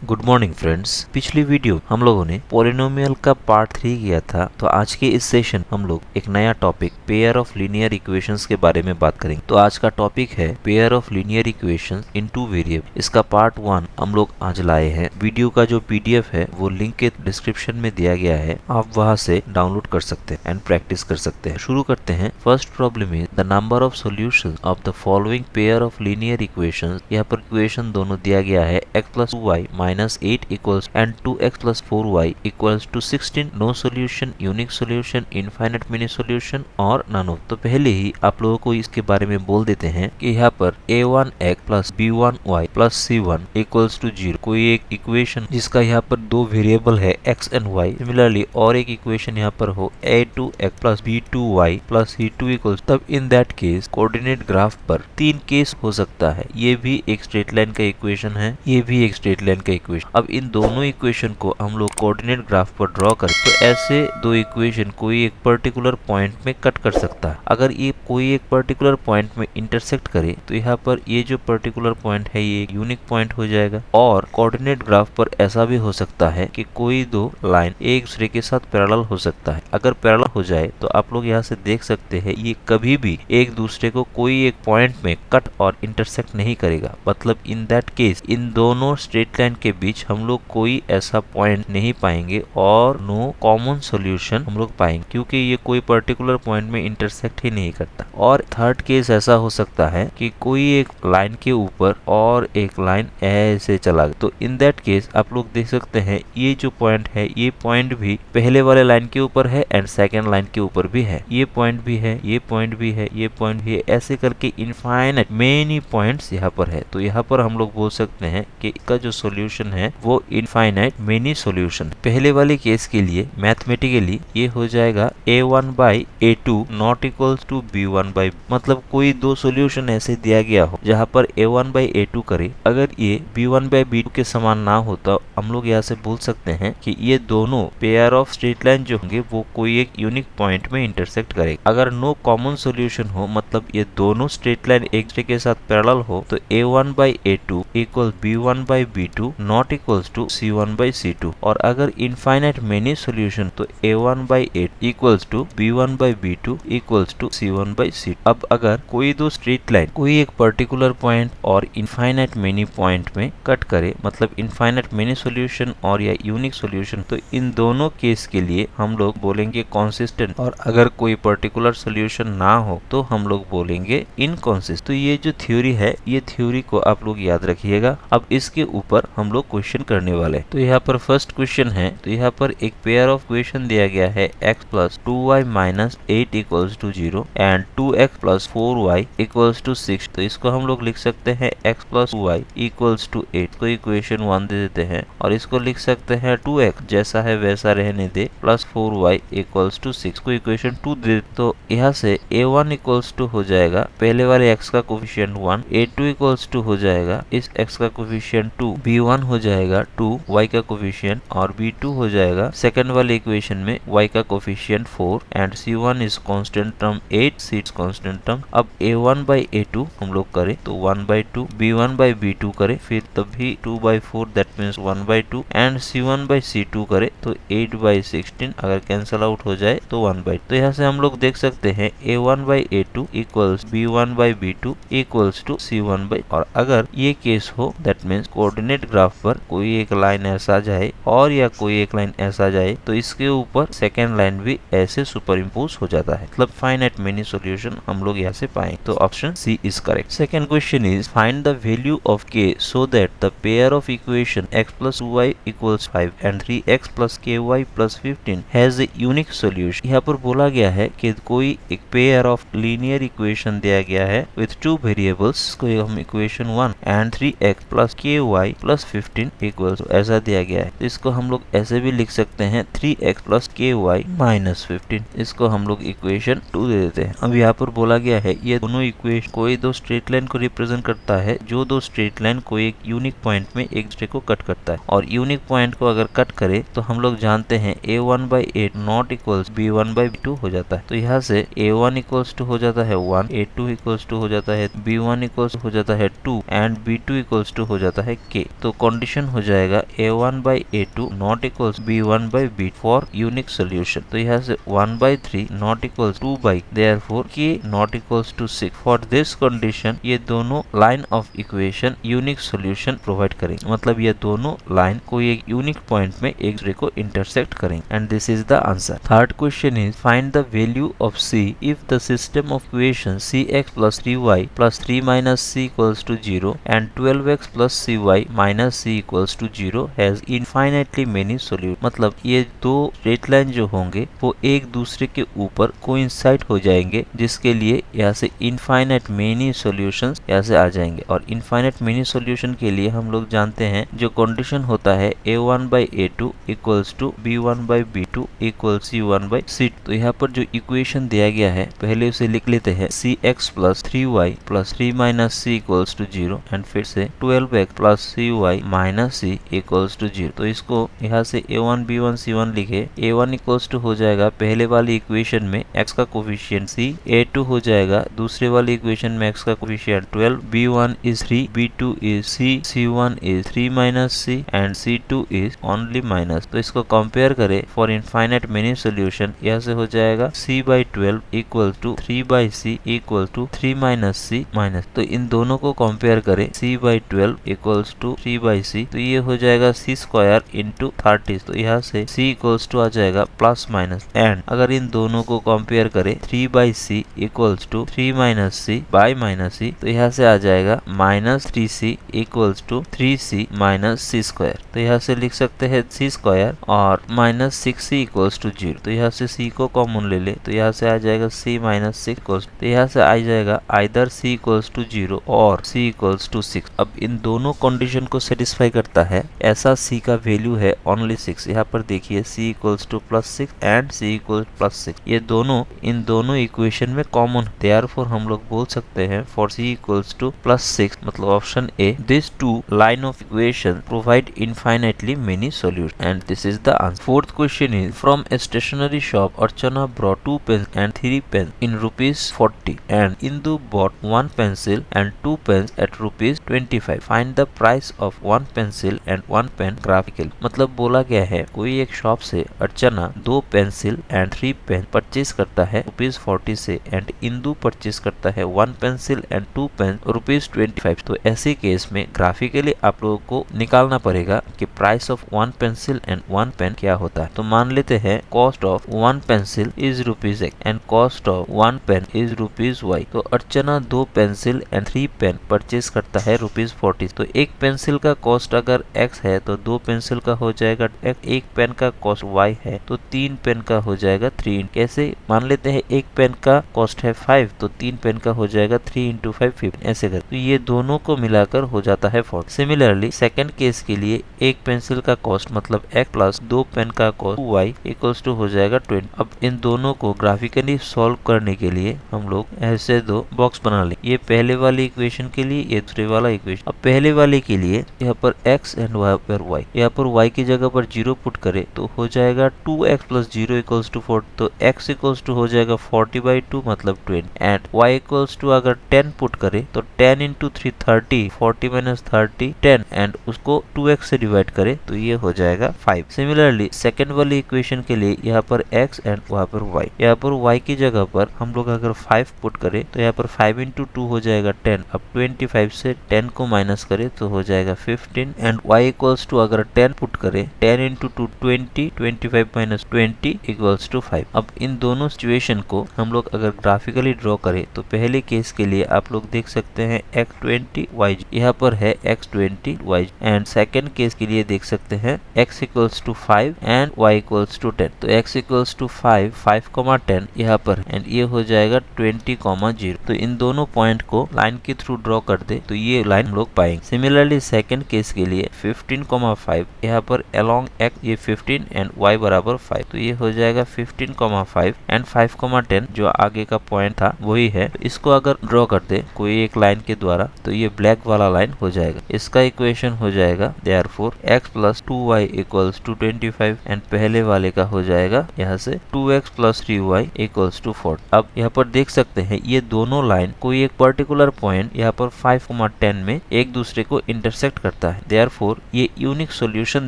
Good morning friends. पिछली video हम लोगों ने पॉलिनोमियल का पार्ट 3 किया था, तो आज के इस सेशन हम लोग एक नया topic pair of linear equations के बारे में बात करेंगे। तो आज का टॉपिक है pair of linear equations in two variable. इसका पार्ट 1 हम लोग आज लाए हैं। वीडियो का जो पीडीएफ है वो लिंक के डिस्क्रिप्शन में दिया गया है, आप वहां से डाउनलोड कर सकते हैं एंड प्रैक्टिस कर सकते हैं। शुरू करते हैं। First problem is the number of solutions of the following pair of linear equations. यहाँ पर इक्वेशन दोनों दिया गया है, x plus 2y minus 8 equals and 2x plus 4y equals to 16. No solution, unique solution, infinite many solution और none of। तो पहले ही आप लोगों को इसके बारे में बोल देते हैं कि यहाँ पर a1x plus b1y plus c1 equals to 0 कोई एक इक्वेशन जिसका यहाँ पर दो वेरिएबल है x and y। सिमिलरली और एक इक्वेशन यहाँ पर हो a2x plus b2y plus c2 equals, तब in that case coordinate graph पर तीन केस हो सकता है। ये भी एक स्ट्रेट लाइन का इक्वेशन है, ये भी एक स्ट्रेट लाइन का इक्वेशन। अब इन दोनों इक्वेशन को हम लोग कोऑर्डिनेट ग्राफ पर ड्रॉ करें तो ऐसे दो इक्वेशन कोई एक पर्टिकुलर पॉइंट में कट कर सकता है। अगर ये कोई एक पर्टिकुलर पॉइंट में इंटरसेक्ट करे तो यहाँ पर ये जो पर्टिकुलर पॉइंट है ये यूनिक पॉइंट हो जाएगा। और कोऑर्डिनेट ग्राफ पर ऐसा भी हो सकता है कि कोई दो लाइन एक दूसरे के साथ पैरेलल हो सकता है। अगर पैरेलल हो जाए तो आप लोग यहाँ से देख सकते हैं ये कभी भी एक दूसरे को कोई एक पॉइंट में कट और इंटरसेक्ट नहीं करेगा। मतलब इन दैट केस इन दोनों स्ट्रेट लाइन के बीच हम लोग कोई ऐसा पॉइंट नहीं पाएंगे और नो कॉमन सॉल्यूशन हम लोग पाएंगे, क्योंकि ये कोई पर्टिकुलर पॉइंट में इंटरसेक्ट ही नहीं करता। और थर्ड केस ऐसा हो सकता है कि कोई एक लाइन के ऊपर और एक लाइन ऐसे चला गया, तो इन दैट केस आप लोग देख सकते हैं ये जो पॉइंट है ये पॉइंट भी पहले वाले लाइन के ऊपर है एंड सेकेंड लाइन के ऊपर भी है, ये पॉइंट भी है, ये पॉइंट भी है, ये पॉइंट भी है, ऐसे करके इनफाइनाइट मेनी पॉइंट्स यहाँ पर है। तो यहाँ पर हम लोग बोल सकते हैं कि इसका जो सॉल्यूशन है वो इनफाइनाइट मेनी सॉल्यूशन। पहले वाले केस के लिए मैथमेटिकली ये हो जाएगा a1 by a2 not equals to b1 by, मतलब कोई दो सॉल्यूशन ऐसे दिया गया हो जहाँ पर a1 by a2 करे, अगर ये b1 by b2 के समान ना हो तो हम लोग यहाँ से बोल सकते हैं कि ये दोनों पेयर ऑफ स्ट्रेट लाइन जो होंगे वो कोई एक यूनिक पॉइंट में इंटरसेक्ट करेगा। अगर नो कॉमन सॉल्यूशन हो, मतलब ये दोनों स्ट्रेट लाइन एक दूसरे के साथ पैरेलल हो, तो a1 by a2 equal b1 by b2 not equals to c1 by c2। और अगर इनफाइनाइट मेनी सॉल्यूशन तो a1 by a equals to b1 by b2 equals to c1 by c2। अब अगर कोई दो स्ट्रेट लाइन कोई एक particular point और इनफाइनाइट मेनी पॉइंट में कट करे, मतलब इनफाइनाइट मेनी सॉल्यूशन और या यूनिक सॉल्यूशन, तो इन दोनों केस के लिए हम लोग बोलेंगे कंसिस्टेंट। और अगर कोई पर्टिकुलर सॉल्यूशन ना हो तो हम लोग बोलेंगे इनकंसिस्टेंट। तो ये जो थ्योरी है ये थ्योरी को आप लोग याद रखिएगा। अब इसके ऊपर हम लोग क्वेश्चन करने वाले। तो यहाँ पर फर्स्ट क्वेश्चन है, तो यहाँ पर एक पेयर ऑफ क्वेश्चन दिया गया है x plus 2y minus 8 equals to 0 and 2x plus 4y equals to 6। तो इसको हम लोग लिख सकते हैं x plus 2y equals to 8 को इक्वेशन 1 दे देते हैं, और इसको लिख सकते हैं 2x जैसा है वैसा रहने दे प्लस 4y equals to 6 को इक्वेशन 2 दे। तो यहाँ से a1 equals to हो जाएगा पहले वाले x का कोफिशिएंट 1, a2 equals to हो जाएगा इस x का कोफिशिएंट 2, b1 हो जाएगा 2, y का कोफिशिएंट, और b2 हो जाएगा सेकंड वाले इक्वेशन में y का coefficient 4 and c1 is constant term 8, c is constant term. अब a1 by a2 हम लोग करें तो 1 by 2, b1 by b2 करें फिर तभी 2 by 4 that means 1 by 2 and c1 by c2 करें तो 8 by 16, अगर कैंसल आउट हो जाए तो 1 by 2। तो यहाँ से हम लोग देख सकते हैं a1 by a2 equals b1 by b2 equals to c1 by, और अगर ये केस हो दैट मीन्स कोऑर्डिनेट ग्राफ पर कोई एक लाइन ऐसा जाए और या कोई एक लाइन ऐसा जाए तो इसके ऊपर सेकेंड लाइन भी ऐसे सुपर इम्पोज हो जाता है, मतलब फाइनाइट मेनी सॉल्यूशन हम लोग यहाँ से पाएंगे। तो option C is correct. Second question is find the value of k so that the pair of equation x plus 2y equals 5 and 3x plus ky plus 15 has a unique solution। यहाँ पर बोला गया है कि कोई एक pair of linear equation दिया गया है with two variables, को हम equation 1 and 3x plus ky plus 15 equals, ऐसा दिया गया है। तो इसको हम लोग ऐसे भी लिख सकते हैं 3x plus ky minus 15, इसको हम लोग इक्वेशन 2 दे देते हैं। अब यहाँ पर बोला गया है ये दोनों इक्वेशन कोई दो स्ट्रेट लाइन को रिप्रेजेंट करता है, जो दो स्ट्रेट लाइन कोई एक यूनिक पॉइंट में एक दूसरे को कट करता है, और यूनिक पॉइंट को अगर कट करे तो हम लोग जानते हैं a1 by 8 not equals b1 by b2 हो जाता है। तो यहाँ से a1 इक्वल्स टू हो जाता है 1, a2 इक्वल्स टू हो जाता है b1 इक्वल्स हो जाता है 2 एंड b2 इक्वल्स टू हो जाता है k। तो कंडीशन हो जाएगा a1/a2 not equals b1/b for unique solution. तो यहाँ से 1/3 not equals 2/, therefore k not equals to 6। For this condition ये दोनों line of equation unique solution provide करेंगे, मतलब ये दोनों लाइन कोई एक यूनिक पॉइंट में एक दूसरे को इंटरसेक्ट करेंगे and this is the answer. Third question is find the value of c if the system of equation cx plus 3y plus 3 minus c equals to 0 and 12x plus cy minus c equals to 0 has infinitely many solutions। मतलब ये दो straight line जो होंगे वो एक दूसरे के ऊपर कोइंसाइड हो जाएंगे, जिसके लिए यहाँ से इनफाइनाइट मेनी सॉल्यूशंस यहाँ से आ जाएंगे। और इनफाइनाइट मेनी सॉल्यूशन के लिए हम लोग जानते हैं जो कंडीशन होता है a1/a2 equals to b1/b2 equals c1/c। तो यहाँ पर जो इक्वेशन दिया गया है पहले उसे लिख लेते हैं cx plus 3y plus 3 minus c equals to 0 and फिर से 12x plus cy minus c equals to 0। तो इसको यहाँ से a1 b1 c1 लिखे। a1 equals to हो जाएगा पहले वाली इक्वेशन में x का कोफिशिएंट c, a2 हो जाएगा दूसरे वाली इक्वेशन में x का coefficient 12, b1 is 3, b2 is c, c1 is 3 minus c and c2 is only minus। तो इसको कंपेयर करें फॉर इनफाइनाइट मेनी सोल्यूशन, यहाँ से हो जाएगा c/12 equal to 3/c equal to 3 minus c minus. तो इन दोनों को कंपेयर करें c/12 इक्वल्स टू 3/c, तो ये हो जाएगा c स्क्वायर इंटू 30। तो यहाँ से c इक्वल्स टू आ जाएगा प्लस माइनस। एंड अगर इन दोनों को कंपेयर करें 3/c equals to 3 minus c by minus c, तो यहाँ से आ जाएगा minus 3c equals to 3c minus c square. तो यहाँ से लिख सकते हैं c स्क्वायर और माइनस 6c इक्वल्स टू 0। तो यहाँ से c को कॉमन ले ले, तो यहाँ से आ जाएगा c माइनस 6 इक्वल्स। तो यहाँ से आ जाएगा आइदर c इक्वल्स टू 0 और c इक्वल्स टू 6। अब इन दोनों कंडीशन को सेटिस्फाई करता है ऐसा c का वैल्यू है ओनली 6। यहाँ पर देखिए c equals to +6 and c equals +6, ये दोनों इन दोनों इक्वेशन में कॉमन। देयरफॉर हम लोग बोल सकते हैं फॉर c इक्वल्स टू +6 मतलब option A, this two line of equation provide infinitely many solution and this is the answer. Fourth question is from a stationery shop Archana brought 2 pens and 3 pens in ₹40 and Indu bought 1 pencil and 2 pens at ₹25। find the price of 1 pencil and 1 pen graphically। मतलब बोला गया है कोई एक shop से अर्चना 2 pencil and 3 pen purchase करता है ₹40 से एंड इंदू परचेज करता है 1 पेंसिल एंड 2 पेन ₹25। तो ऐसे केस में ग्राफिकली आप लोगों को निकालना पड़ेगा कि price of 1 pencil and 1 pen क्या होता है। तो मान लेते हैं cost of 1 pencil is ₹X and cost of 1 pen is ₹Y। तो Archana 2 pencil and 3 pen purchase करता है ₹40। तो एक पेंसिल का कॉस्ट अगर X है तो 2 पेंसिल का हो जाएगा X, एक पेन का कॉस्ट Y है तो 3 पेन का हो जाएगा 3। कैसे मान लेते हैं एक पेन का कॉस्ट है 5 तो 3 पेन का हो जाएगा 3 × 5 15, ऐसे कर। तो ये दोनों को मिलाकर हो जाता है 40। सिमिलरली सेकंड केस के लिए एक पेंसिल का कॉस्ट मतलब X प्लस 2 पेन का कॉस्ट Y इक्वल्स टू हो जाएगा 20। अब इन दोनों को ग्राफिकली सॉल्व करने के लिए हम लोग ऐसे दो बॉक्स बना लें। ये पहले वाली इक्वेशन के लिए, ये दूसरे वाला इक्वेशन। अब पहले वाले के लिए यहाँ पर x एंड यहाँ पर y, यहाँ पर y की जगह पर 0 पुट करे तो हो जाएगा 2x प्लस 0 इक्वल्स टू 4। तो x इक्वल्स टू हो जाएगा 40/2 मतलब 20 एंड y इक्वल्स टू अगर 10 पुट करे तो 10 × 3 30, 40 माइनस 30 10 एंड उसको 2x से डिवाइड करे तो ये हो जाएगा 5। सिमिलरली सेकेंड वाली इक्वेशन के लिए यहाँ पर x एंड वहाँ पर y, यहाँ पर y की जगह पर हम लोग अगर 5 पुट करें तो यहाँ पर 5 × 2 हो जाएगा 10। अब 25 से 10 को माइनस करे तो हो जाएगा 15 एंड y इक्वल्स टू अगर 10 पुट करे 10 × 2 20, 25 माइनस 20 इक्वल्स टू 5। अब इन दोनों सिचुएशन को हम लोग अगर ग्राफिकली ड्रॉ करें तो पहले केस के लिए आप लोग देख सकते हैं x20 y, यहाँ पर है x20 y and second case के लिए देख सकते हैं x equals to 5 and y equals to 10। तो x इक्वल्स टू 5, 5,10 यहाँ पर एंड ये हो जाएगा 20,0। तो इन दोनों पॉइंट को लाइन के थ्रू ड्रॉ कर दे तो ये लाइन हम लोग पाएंगे। सिमिलरली सेकंड केस के लिए 15,5 यहाँ पर अलोंग x ये 15 एंड y बराबर 5। तो ये हो जाएगा 15,5 एंड 5,10 जो आगे का पॉइंट था वही है। तो इसको अगर ड्रॉ कर दे कोई एक लाइन के द्वारा तो ये ब्लैक वाला लाइन हो जाएगा। इसका इक्वेशन हो जाएगा therefore x plus 2y equals to 25 and पहले वाले का हो जाएगा यहाँ से 2x plus 3y equals to 4। अब यहाँ पर देख सकते हैं ये दोनों लाइन कोई एक पर्टिकुलर पॉइंट यहाँ पर 5,10 में एक दूसरे को इंटरसेक्ट करता करता है, देयरफॉर ये यूनिक सॉल्यूशन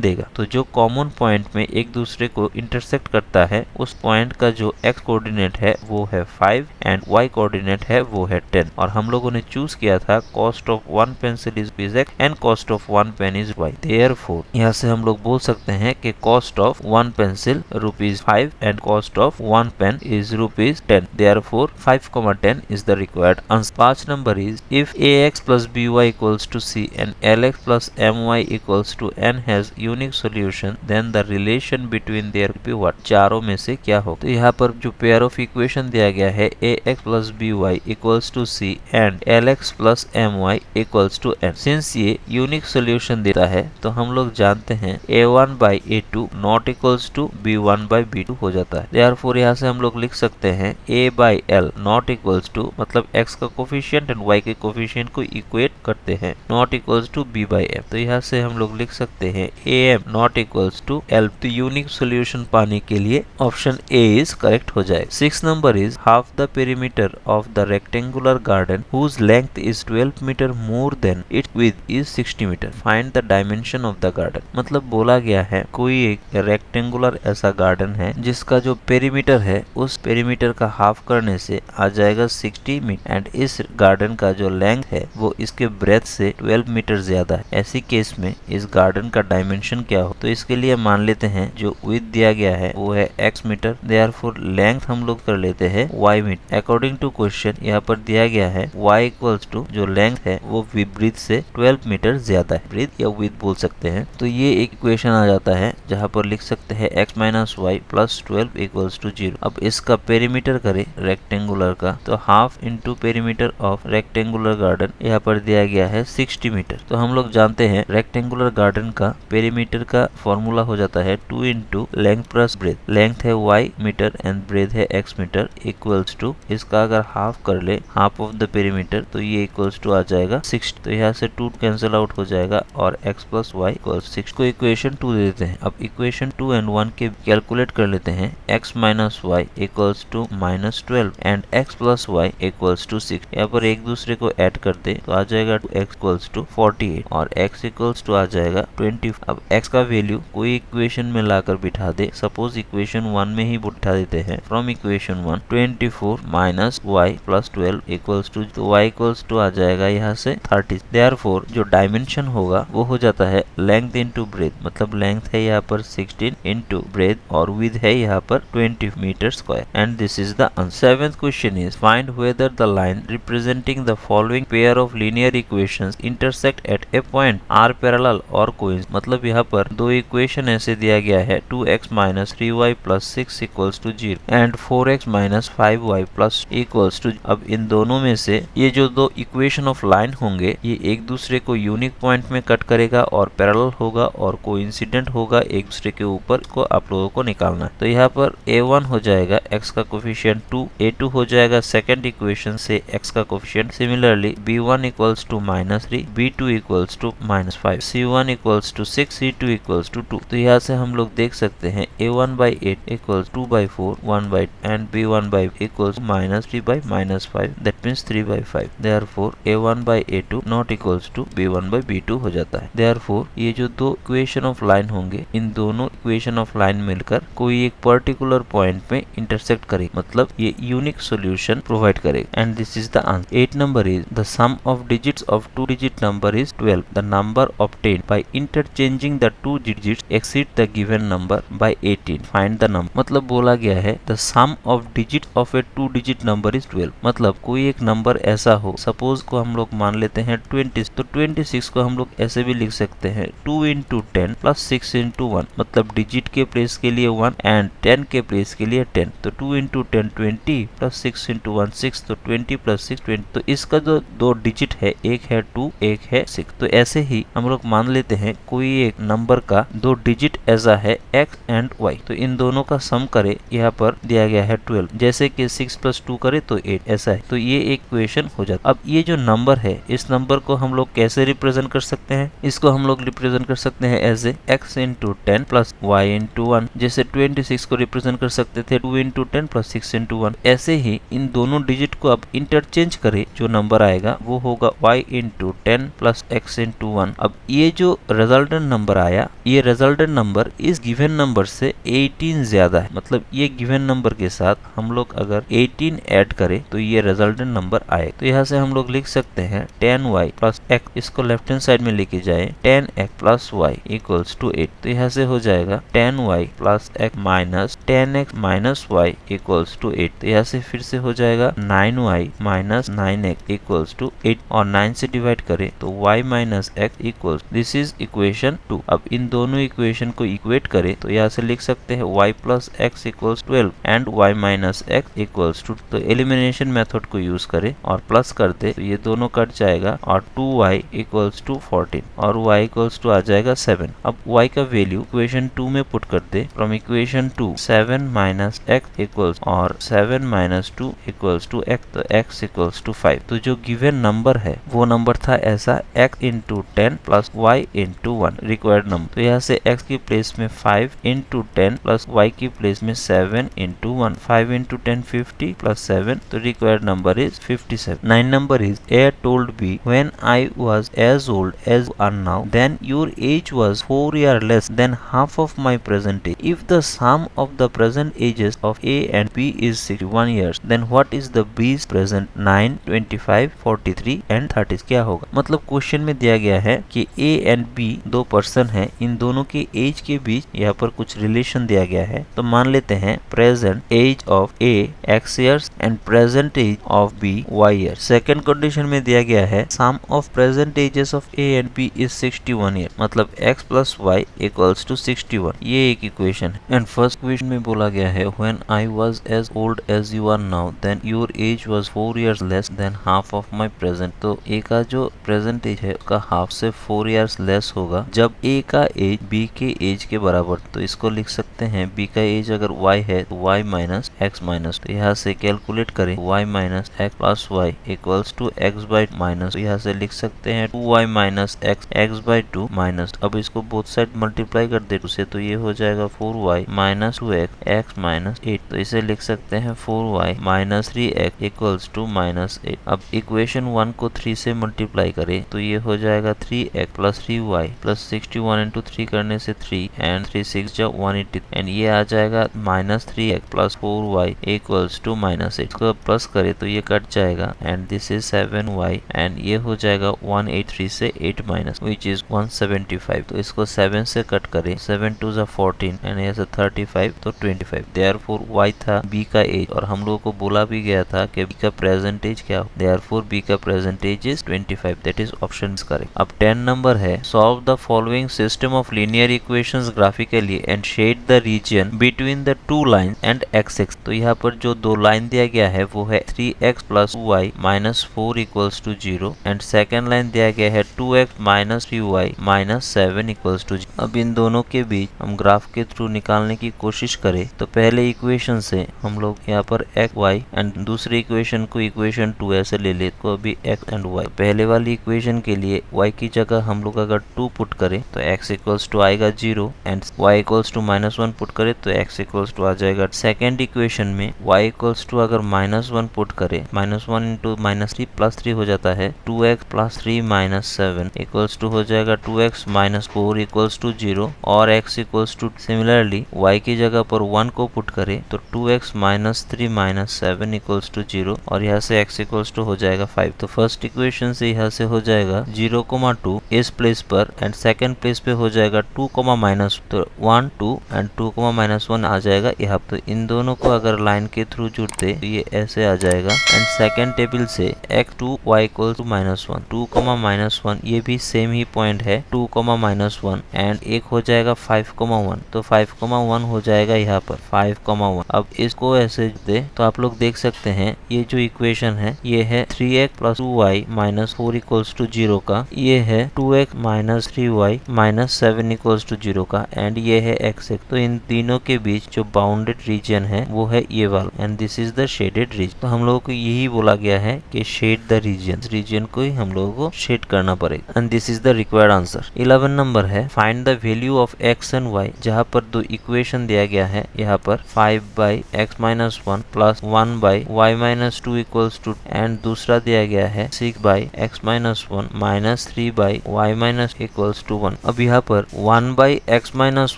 देगा। तो जो कॉमन पॉइंट में एक दूसरे को इंटरसेक्ट करता है उस पॉइंट का जो x कोऑर्डिनेट है वो है 5 एंड y कोऑर्डिनेट है वो है 10। और हम लोगों ने चूज किया था cost of 1 pencil is x and cost of 1 pen is y। Therefore यहाँ से हम लोग बोल सकते हैं कि cost of 1 pencil ₹5 and cost of 1 pen is ₹10। Therefore 5,10 is the required answer. 5 number is if ax plus by equals to c and lx plus my equals to n has unique solution then the relation between their be what? चारों में से क्या हो? तो यहाँ पर जो pair of equation दिया गया है ax plus by equals to c and lx plus my equals to n। Since ये यूनिक सोल्यूशन देता है तो हम लोग जानते हैं a1 by a2 not equals to b1 by b2 हो जाता है। देयरफॉर यहाँ से हम लोग लिख सकते हैं a by l not equals to मतलब x का कोफिशिएंट एंड y के कोफिशिएंट को इक्वेट करते हैं not equals to b by m। तो यहाँ से हम लोग लिख सकते हैं am not equals to l। तो यूनिक सोल्यूशन पाने के लिए ऑप्शन a इज करेक्ट हो जाएगा। 6 नंबर is half the perimeter of the rectangular garden whose length is 12 metre more than its width is 60 metre. Find the dimension of the garden. मतलब बोला गया है कोई एक रेक्टेंगुलर ऐसा गार्डन है जिसका जो पेरीमीटर है उस पेरीमीटर का हाफ करने से आ जाएगा 60 मीटर एंड इस गार्डन का जो लेंथ है वो इसके ब्रेथ से 12 मीटर ज्यादा है। ऐसी केस में इस गार्डन का डायमेंशन क्या हो? तो इसके लिए मान लेते हैं जो विड्थ दिया गया है वो है x मीटर, देयरफॉर लेंथ हम लोग कर लेते हैं y metre. According to question यहाँ पर दिया गया है y इक्वल्स टू जो लेंथ है वो ब्रीथ से 12 मीटर ज्यादा है, ब्रीथ या विड्थ बोल सकते हैं। तो ये एक इक्वेशन आ जाता है जहाँ पर लिख सकते हैं x minus y plus 12 equals to 0। अब इसका पेरीमीटर करें रेक्टेंगुलर का तो half into perimeter of rectangular garden यहाँ पर दिया गया है 60 मीटर। तो हम लोग जानते हैं रेक्टेंगुलर गार्डन का पेरीमीटर का फॉर्मूला हो जाता है 2 into length plus breadth. Length है y मीटर एंड ब्रेथ है x मीटर इक्वल्स टू इसका अगर हाफ कर ले हाफ ऑफ द पेरीमीटर तो ये इक्वल्स टू आ जाएगा 60। तो यहाँ से 2 कैंसिल आउट हो जाएगा और x प्लस y इक्वल्स 6 को इक्वेशन 2 दे देते हैं। अब इक्वेशन 2 एंड 1 के कैलकुलेट कर लेते हैं x minus y equals to -12 and x plus y equals to 6। यहाँ पर एक दूसरे को ऐड कर दे तो आ जाएगा x इक्वल्स टू 48 और x इक्वल्स टू आ जाएगा 20। अब x का वैल्यू कोई इक्वेशन में लाकर बिठा दे, सपोज इक्वेशन 1 में ही बिठा देते हैं। From equation 1 24 minus y plus 12 equals to तो y इक्वल्स टू आ जाएगा यहाँ से 30। देयरफॉर जो डायमेंशन होगा वो हो जाता है लेंथ इंटू ब्रेथ, मतलब लेंथ है यहाँ पर 16 इंटू ब्रेथ और विड्थ है यहाँ पर 20 metre square and this is the answer. 7th question is find whether the line representing the following pair of linear equations intersect at a point are parallel और कोइंस। मतलब यहाँ पर दो इक्वेशन ऐसे दिया गया है 2x minus 3y plus 6 equals to 0 and 4x minus 5y plus equals to. अब इन दोनों में से ये जो दो इक्वेशन ऑफ लाइन होंगे ये एक दूसरे को यूनिक पॉइंट में कट करेगा और पैरेलल होगा और कोइंसिडेंट होगा एक दूसरे के ऊपर को आप लोगों को निकालना है। तो यहाँ पर a1 हो जाएगा x का कोफिशिएंट 2, a2 हो जाएगा सेकंड इक्वेशन से x का coefficient. Similarly b1 equals to -3, b2 equals to -5, c1 equals to 6, c2 equals to 2। तो यहाँ से हम लोग देख सकते हैं a1 by 8 equals 2 by 4 1 by and b1 by equals -3 by -5 that means 3 by 5। Therefore a1 by a2 not equals to b1 by b2 हो जाता है। Therefore ये जो दो इक्वेशन ऑफ लाइन होंगे इन दोनों इक्वेशन ऑफ लाइन मिलकर कोई एक पर्टिकुलर पॉइंट में इंटरसेक्ट करेगा, मतलब ये यूनिक सॉल्यूशन प्रोवाइड करेगा and this is the answer. 8 number is the sum of digits of 2 digit number is 12। The number obtained by interchanging the 2 digits exceed the given number by 18। Find the number. मतलब बोला गया है the sum of digit of a 2 digit number is 12। मतलब कोई एक number ऐसा हो, suppose को हम लोग मान लेते हैं 20, तो 26 को हम लोग ऐसे भी लिख सकते हैं 2 इंटू 10 प्लस 6 इंटू 1। मतलब डिजिट के प्लेस के लिए 1 एंड 10 के प्लेस के लिए 10। तो 2 इंटू 10 20 प्लस 6 इंटू 1 6, तो 20 प्लस 6 20। तो इसका जो दो डिजिट है एक है 2 एक है 6। तो ऐसे ही हम लोग मान लेते हैं कोई एक नंबर का दो डिजिट ऐसा है x एंड y। तो इन दोनों का सम करे यहाँ पर दिया गया है 12, जैसे कि 6 प्लस 2 करे तो 8 ऐसा है। तो ये एक इक्वेशन हो जाता है। अब ये जो नंबर है इस नंबर को हम लोग कैसे रिप्रेजेंट कर सकते हैं? इसको हम लोग रिप्रेजेंट कर सकते हैं as a x into 10 plus y into 1। जैसे 26 को रिप्रेजेंट कर सकते थे 2 इंटू 10 प्लस 6 इंटू 1। ऐसे ही इन दोनों डिजिट को अब इंटरचेंज करे जो नंबर आएगा वो होगा y into 10 plus x into 1। अब ये जो रिजल्टेंट नंबर आया, ये रिजल्टेंट नंबर इस गिवन नंबर से 18 ज्यादा है। मतलब ये गिवन नंबर के साथ हम लोग अगर 18 ऐड करें तो ये रिजल्टेंट नंबर आए। तो यहाँ से हम लोग लिख सकते हैं 10y प्लस x, इसको लेफ्ट हैंड साइड में लेके जाए 10x plus y equals to 8। तो यहाँ से हो जाएगा 10y plus x minus 10x minus y equals to 8। तो यहाँ से फिर से हो जाएगा 9y minus 9x equals to 8 और 9 से डिवाइड करें तो y minus x equals, this is equation 2। अब इन दोनों इक्वेशन को इक्वेट करें तो यहाँ से लिख सकते हैं y plus x equals 12 and y minus x equals to. तो एलिमिनेशन मेथड को यूज करें और प्लस कर दे तो ये दोनों कट जाएगा और 2y इक्वल्स टू 14 और y इक्वल्स टू आ जाएगा 7। अब y का वैल्यू इक्वेशन 2 में पुट कर दे। From equation 2 7 minus x equals और 7 माइनस 2 इक्वल्स टू x, तो x इक्वल्स टू 5। तो जो गिवन नंबर है वो नंबर था ऐसा x into 10 plus y into 1 required number. तो यहाँ से x की प्लेस में 5 इंटू 10 प्लस y की प्लेस में 7 इंटू 1, 5 इंटू 10 50 प्लस 7, तो required number is 57। 9 number is A told B, when I was as old as you are now, then your age was 4 years less than half of my present age. If the sum of the present ages of A and B is 61 years, then what is the B's present 9, 25, 43 and 30? क्या होगा? मतलब question में दिया गया है कि A and B दो person हैं, इन दोनों के एज के बीच यहाँ पर कुछ रिलेशन दिया गया है। तो मान लेते हैं present age of A x years and present age of B y years। Second condition में दिया गया है sum of present ages of A and B is 61 year, मतलब x plus y equals to 61। ये एक इक्वेशन है। And first equation में बोला गया है when I was as old as you are now, then your age was 4 years less than half of my present। तो A का जो प्रेजेंट एज है उसका हाफ से 4 इयर्स लेस होगा जब A का एज B के एज के बराबर। तो इसको लिख सकते हैं B का एज अगर y है तो y माइनस x माइनस, तो यहाँ से कैलकुलेट करें y minus x plus y equals to x by minus, यहाँ से लिख सकते हैं 2y minus x by 2 minus. अब इसको बोथ साइड मल्टीप्लाई कर दे उसे, तो ये हो जाएगा 4y minus 2x x minus 8। तो इसे लिख सकते हैं 4y minus 3x equals to minus 8। अब इक्वेशन 1 को 3 से मल्टीप्लाई करें तो ये हो जाएगा 3x plus 3y plus 61 into 3 करने से 3 एंड 3 6 जा 180 एंड ये आ जाएगा minus 3x plus 4y equals to minus 8। इसको प्लस करें तो ये कट जाएगा and this is 7y and ये हो जाएगा 183 से 8 माइनस विच इज 175। तो इसको 7 से कट करें, 7 2 जा 14 एंड ये 35 तो 25। देयरफॉर y था b का एज और हम लोगों को बोला भी गया था कि b का प्रेजेंट एज क्या हो, देयरफॉर b का present age is 25, that is option is correct. अब 10 नंबर है solve the following system of linear equations graphically and shade the region between the two line and x। तो यहाँ पर जो दो लाइन दिया गया है वो है 3x plus 2y minus 4 equals to 0 and second line दिया गया है 2x minus 3y minus 7 equals to 0। अब इन दोनों के बीच हम ग्राफ के थ्रू निकालने की कोशिश करें तो पहले इक्वेशन से हम लोग यहाँ पर x y एंड दूसरी इक्वेशन को इक्वेशन 2 ऐसे ले ले तो अभी x एंड y। पहले वाली इक्वेशन के लिए y की जगह हम लोग अगर 2 पुट करें तो x इक्वल्स टू आएगा 0 and y equals to -1 put करें तो x इक्वल्स टू आ जाएगा। सेकेंड इक्वेशन में y इक्वल्स टू अगर -1 पुट करें, -1 इंटू -3 प्लस 3 हो जाता है, 2x plus 3 minus 7 equals to हो जाएगा 2x माइनस 4 इक्वल्स टू 0 और x equals two similarly y की जगह पर 1 को पुट करें तो 2x minus 3 minus 7 equals to 0 और यहाँ से x इक्वल्स टू हो जाएगा 5। तो फर्स्ट इक्वेशन से यहाँ से हो जाएगा 0,2 इस प्लेस पर एंड सेकेंड प्लेस पे हो जाएगा 2, माइनस, तो 1 2 एंड 2, -1 आ जाएगा यहाँ। तो इन दोनों को अगर लाइन के थ्रू जुड़ते तो ये ऐसे आ जाएगा एंड सेकेंड टेबल से x2 y इक्वल टू -1, 2, -1 ये भी सेम ही पॉइंट है 2, -1 एंड एक हो जाएगा 5,1, तो 5,1 हो जाएगा यहाँ पर 5,1। अब इसको ऐसे दे तो आप लोग देख सकते हैं ये जो इक्वेशन है ये है 3x plus 2y minus 4 equals to 0 का, ये है 2x minus 3y minus 7 equals to 0 का एंड ये है x। तो इन तीनों के बीच जो बाउंडेड रीजन है वो है ये वाला and this is the shaded region. तो हम लोगों को यही बोला गया है कि शेड द रीजन को ही हम लोगों को शेड करना पड़ेगा and this is the required answer. 11 number है find the value of x and y, जहाँ पर दो इक्वेशन दिया गया है यहाँ पर 5/x-1 plus 1/y-2 equals to and दूसरा दिया गया है 6/x-1 minus 3 by y minus equals to 1। अब यहाँ पर 1 बाई एक्स माइनस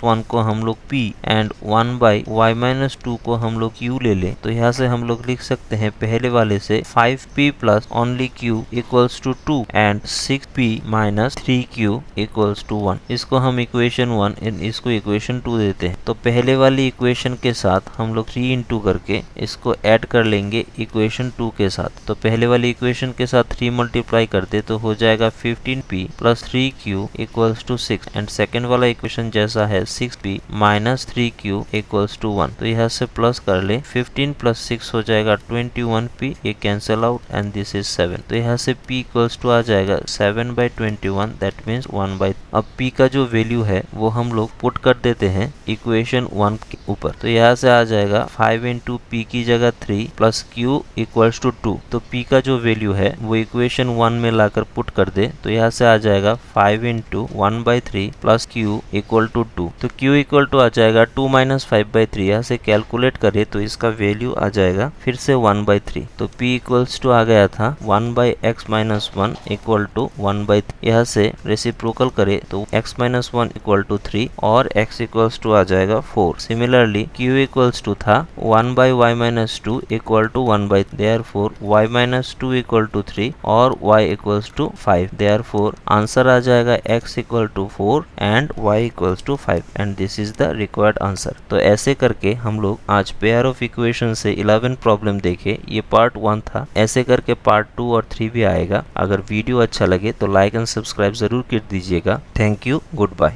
1 को हम लोग p and 1 by y minus 2 को हम लोग q ले ले, तो यहाँ से हम लोग लिख सकते हैं पहले वाले से 5p plus only q equals to 2 and 6p minus 3q equals to 1। इसको हम इक्वेशन 1 इसको इक्वेशन 2 देते हैं। तो पहले वाली इक्वेशन के साथ हम लोग 3 इंटू करके इसको ऐड कर लेंगे इक्वेशन 2 के साथ। तो पहले वाली इक्वेशन के साथ 3 मल्टीप्लाई करते तो हो जाएगा 15p plus 3q equals to 6 and second वाला इक्वेशन जैसा है 6p minus 3q equals to 1। तो यहाँ से प्लस कर ले, 15 प्लस 6 हो जाएगा 21p, ये cancel out and this is 7। तो यहाँ से p इक्वल्स टू आ जाएगा 7 बाई 21, दैट मीन्स 1 बाई। अब p का जो वैल्यू है वो हम लोग पुट कर देते हैं इक्वेशन 1 के ऊपर। तो यहाँ से आ जाएगा 5 इंटू p की जगह 3 प्लस q इक्वल्स टू 2। तो p का जो वैल्यू है वो इक्वेशन 1 में लाकर पुट कर दे, तो यहाँ से आ जाएगा 5 into 1 by 3 plus q equal to 2। तो q इक्वल टू आ जाएगा 2 माइनस 5 बाई 3। यहाँ से कैलकुलेट करे तो इसका वैल्यू आ जाएगा फिर से 1 बाई 3। तो p इक्वल्स टू आ गया था 1 by x minus 1 equal to 1 by 3। यहाँ से रेसिप्रोकल करे तो x माइनस 1 इक्वल टू 3 और x इक्वल्स टू आ जाएगा 4। सिमिलरली q इक्वल्स टू था 1 by y minus 2 equal to 1 by, therefore y minus 2 equal to 3 और y equals to 5। Therefore answer आ जाएगा x equal to 4 and y equals to 5 and this is the required answer. तो ऐसे करके हम लोग आज पेयर ऑफ इक्वेशन से 11 प्रॉब्लम देखे। ये पार्ट 1 था, ऐसे करके पार्ट 2 और 3 भी आएगा। अगर वीडियो अच्छा लगे तो लाइक एंड सब्सक्राइब जरूर कर दीजिएगा। Thank you, good bye.